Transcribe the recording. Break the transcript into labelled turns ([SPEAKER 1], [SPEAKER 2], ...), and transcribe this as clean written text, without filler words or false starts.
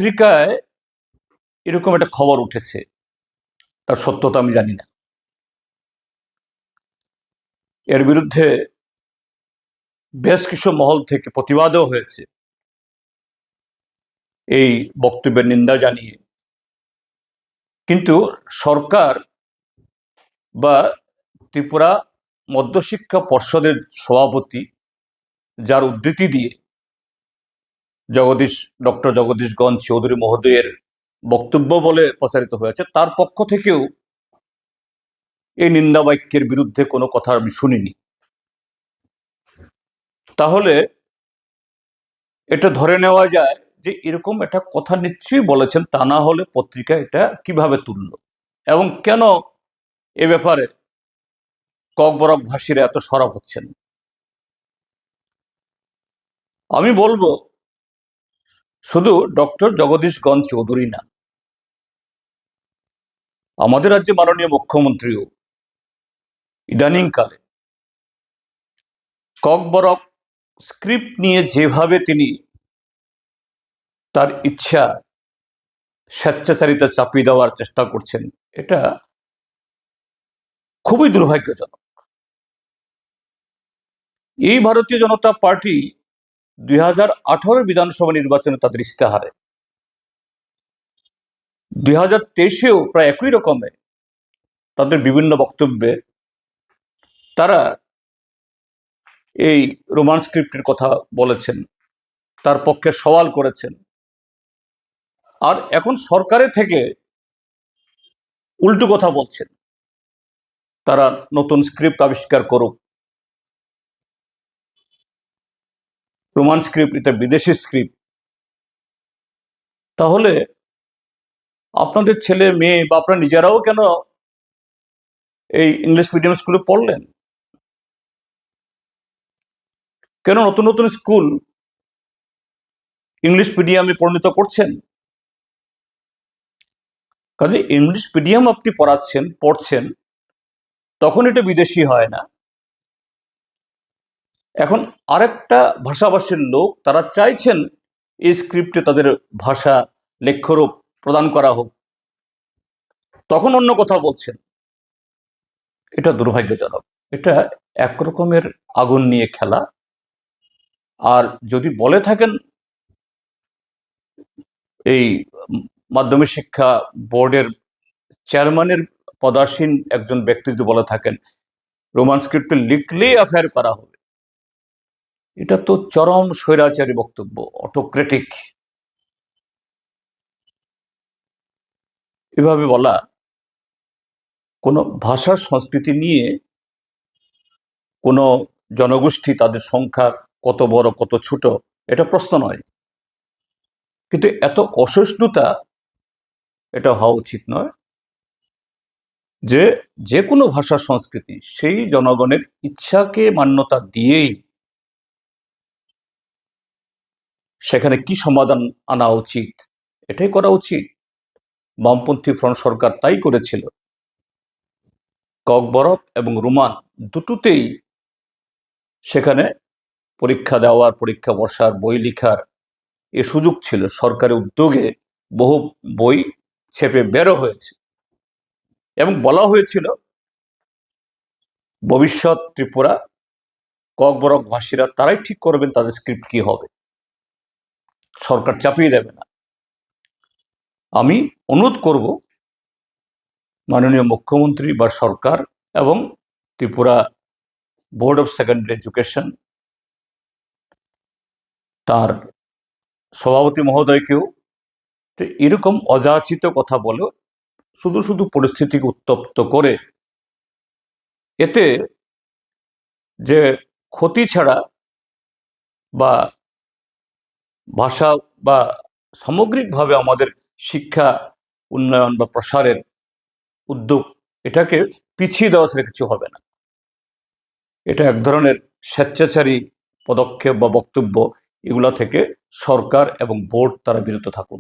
[SPEAKER 1] পত্রিকায় এরকম একটা খবর উঠেছে, তার সত্যতা আমি জানি না। এর বিরুদ্ধে বেশ কিছু মহল থেকে প্রতিবাদও হয়েছে এই বক্তব্যের নিন্দা জানিয়ে। কিন্তু সরকার বা ত্রিপুরা মধ্যশিক্ষা পর্ষদের সভাপতি, যার উদ্ধৃতি দিয়ে ডক্টর জগদীশগঞ্জ চৌধুরী মহোদয়ের বক্তব্য বলে প্রচারিত হয়েছে, তার পক্ষ থেকেও এই নিন্দা বাক্যের বিরুদ্ধে কোনো কথা আমি শুনিনি। তাহলে এটা ধরে নেওয়া যায় যে এরকম একটা কথা নিশ্চয়ই বলেছেন, তা না হলে পত্রিকা এটা কিভাবে তুলল এবং কেন এ ব্যাপারে ককবরক ভাষীরা এত সরব হচ্ছেন। আমি বলবো শুধু ডক্টর জগদীশগঞ্জ চৌধুরী না, আমাদের রাজ্যে মাননীয় মুখ্যমন্ত্রীও ইদানিংকালে ককবরক স্ক্রিপ্ট নিয়ে যেভাবে তিনি তার ইচ্ছা স্বেচ্ছাচারিতা চাপিয়ে দেওয়ার চেষ্টা করছেন, এটা খুবই দুর্ভাগ্যজনক। এই ভারতীয় জনতা পার্টি 2018 বিধানসভা নির্বাচনে তাদের ইস্তেহারে, 2023-এও প্রায় একই রকমে তাদের বিভিন্ন বক্তব্যে তারা এই রোমান স্ক্রিপ্টের কথা বলেছেন, তার পক্ষে সওয়াল করেছেন। আর এখন সরকারের থেকে উল্টো কথা বলছেন, তারা নতুন স্ক্রিপ্ট আবিষ্কার করুক, রোমান স্ক্রিপ্ট এটা বিদেশি স্ক্রিপ্ট। তাহলে আপনাদের ছেলে মেয়ে বা আপনারা নিজেরাও কেন এই ইংলিশ মিডিয়াম স্কুলে পড়লেন? কেন নতুন নতুন স্কুল ইংলিশ মিডিয়ামে পরিণত করছেন? কাজে ইংলিশ মিডিয়াম আপনি পড়ছেন, তখন এটা বিদেশি হয় না। এখন আরেকটা ভাষাভাষীর লোক তারা চাইছেন এই স্ক্রিপ্টে তাদের ভাষা লেখ্যরূপ প্রদান করা হোক, তখন অন্য কথা বলছেন। এটা দুর্ভাগ্যজনক। এটা একরকমের আগুন নিয়ে খেলা। আর যদি বলে থাকেন এই মাধ্যমিক শিক্ষা বোর্ডের চেয়ারম্যানের পদাসীন একজন ব্যক্তি যদি বলে থাকেন রোমান স্ক্রিপ্টে লিখলেই অ্যাফেয়ার করা হবে, এটা তো চরম স্বৈরাচারী বক্তব্য, অটোক্রেটিক। এভাবে বলা কোনো ভাষার সংস্কৃতি নিয়ে কোনো জনগোষ্ঠী, তাদের সংখ্যা কত বড় কত ছোট, এটা প্রশ্ন নয়। কিন্তু এত অসহিষ্ণুতা এটা হওয়া উচিত নয় যে যে কোনো ভাষার সংস্কৃতি সেই জনগণের ইচ্ছাকে মান্যতা দিয়েই সেখানে কি সমাধান আনা উচিত এটাই করা উচিত। বামপন্থী ফ্রন্ট সরকার তাই করেছিল। ককবরক এবং রোমান দুটোতেই সেখানে পরীক্ষা দেওয়ার, পরীক্ষা বসার, বই লেখার এ সুযোগ ছিল। সরকারের উদ্যোগে বহু বই ছেপে বেরো হয়েছে এবং বলা হয়েছিল ভবিষ্যৎ ত্রিপুরা ককবরক ভাষীরা তারাই ঠিক করবেন তাদের স্ক্রিপ্ট কি হবে, সরকার চাপিয়ে দেবে না। আমি অনুরোধ করব মাননীয় মুখ্যমন্ত্রী বা সরকার এবং Tripura board of secondary education তার সভাপতি মহোদয়কেও এরকম অযাচিত কথা বলে শুধু শুধু পরিস্থিতিকে উত্তপ্ত করে এতে যে ক্ষতি ছাড়া বা ভাষা বা সামগ্রিকভাবে আমাদের শিক্ষা উন্নয়ন বা প্রসারের উদ্যোগ এটাকে পিছিয়ে দেওয়া ছাড়া কিছু হবে না। এটা এক ধরনের স্বেচ্ছাচারী পদক্ষেপ বা বক্তব্য, এগুলা থেকে সরকার এবং বোর্ড তারা বিরত থাকুন।